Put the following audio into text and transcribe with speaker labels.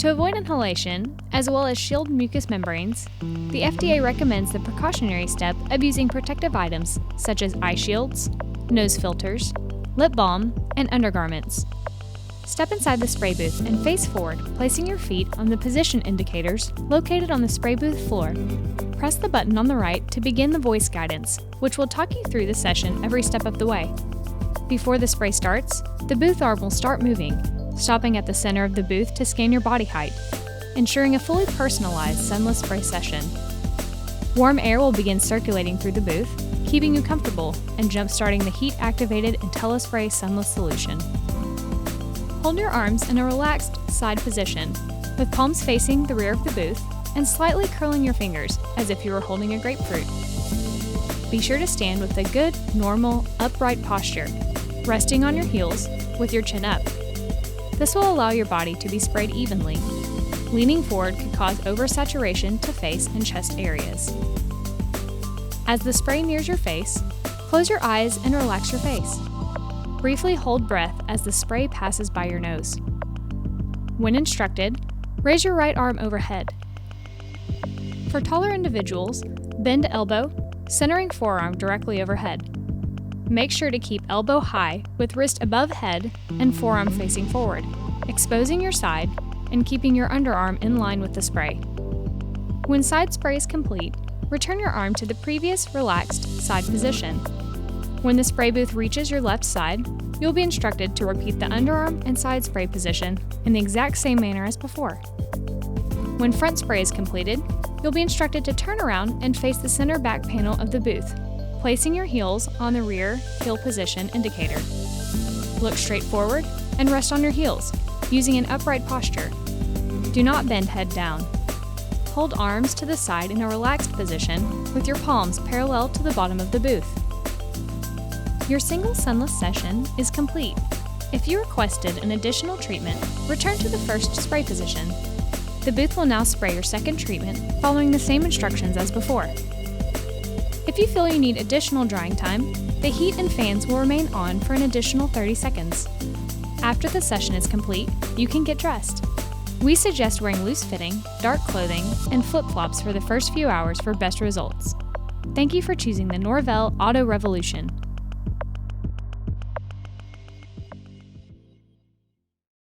Speaker 1: To avoid inhalation, as well as shield mucous membranes, the FDA recommends the precautionary step of using protective items such as eye shields, nose filters, lip balm, and undergarments. Step inside the spray booth and face forward, placing your feet on the position indicators located on the spray booth floor. Press the button on the right to begin the voice guidance, which will talk you through the session every step of the way. Before the spray starts, the booth arm will start moving, stopping at the center of the booth to scan your body height, ensuring a fully personalized sunless spray session. Warm air will begin circulating through the booth, keeping you comfortable and jump-starting the heat-activated IntelliSpray Sunless Solution. Hold your arms in a relaxed side position, with palms facing the rear of the booth and slightly curling your fingers as if you were holding a grapefruit. Be sure to stand with a good, normal, upright posture, resting on your heels with your chin up. This will allow your body to be sprayed evenly. Leaning forward could cause oversaturation to face and chest areas. As the spray nears your face, close your eyes and relax your face. Briefly hold breath as the spray passes by your nose. When instructed, raise your right arm overhead. For taller individuals, bend elbow, centering forearm directly overhead. Make sure to keep elbow high with wrist above head and forearm facing forward, exposing your side and keeping your underarm in line with the spray. When side spray is complete, return your arm to the previous relaxed side position. When the spray booth reaches your left side, you'll be instructed to repeat the underarm and side spray position in the exact same manner as before. When front spray is completed, you'll be instructed to turn around and face the center back panel of the booth, placing your heels on the rear heel position indicator. Look straight forward and rest on your heels, using an upright posture. Do not bend head down. Hold arms to the side in a relaxed position with your palms parallel to the bottom of the booth. Your single sunless session is complete. If you requested an additional treatment, return to the first spray position. The booth will now spray your second treatment, following the same instructions as before. If you feel you need additional drying time, the heat and fans will remain on for an additional 30 seconds. After the session is complete, you can get dressed. We suggest wearing loose-fitting, dark clothing, and flip-flops for the first few hours for best results. Thank you for choosing the Norvell Auto Revolution.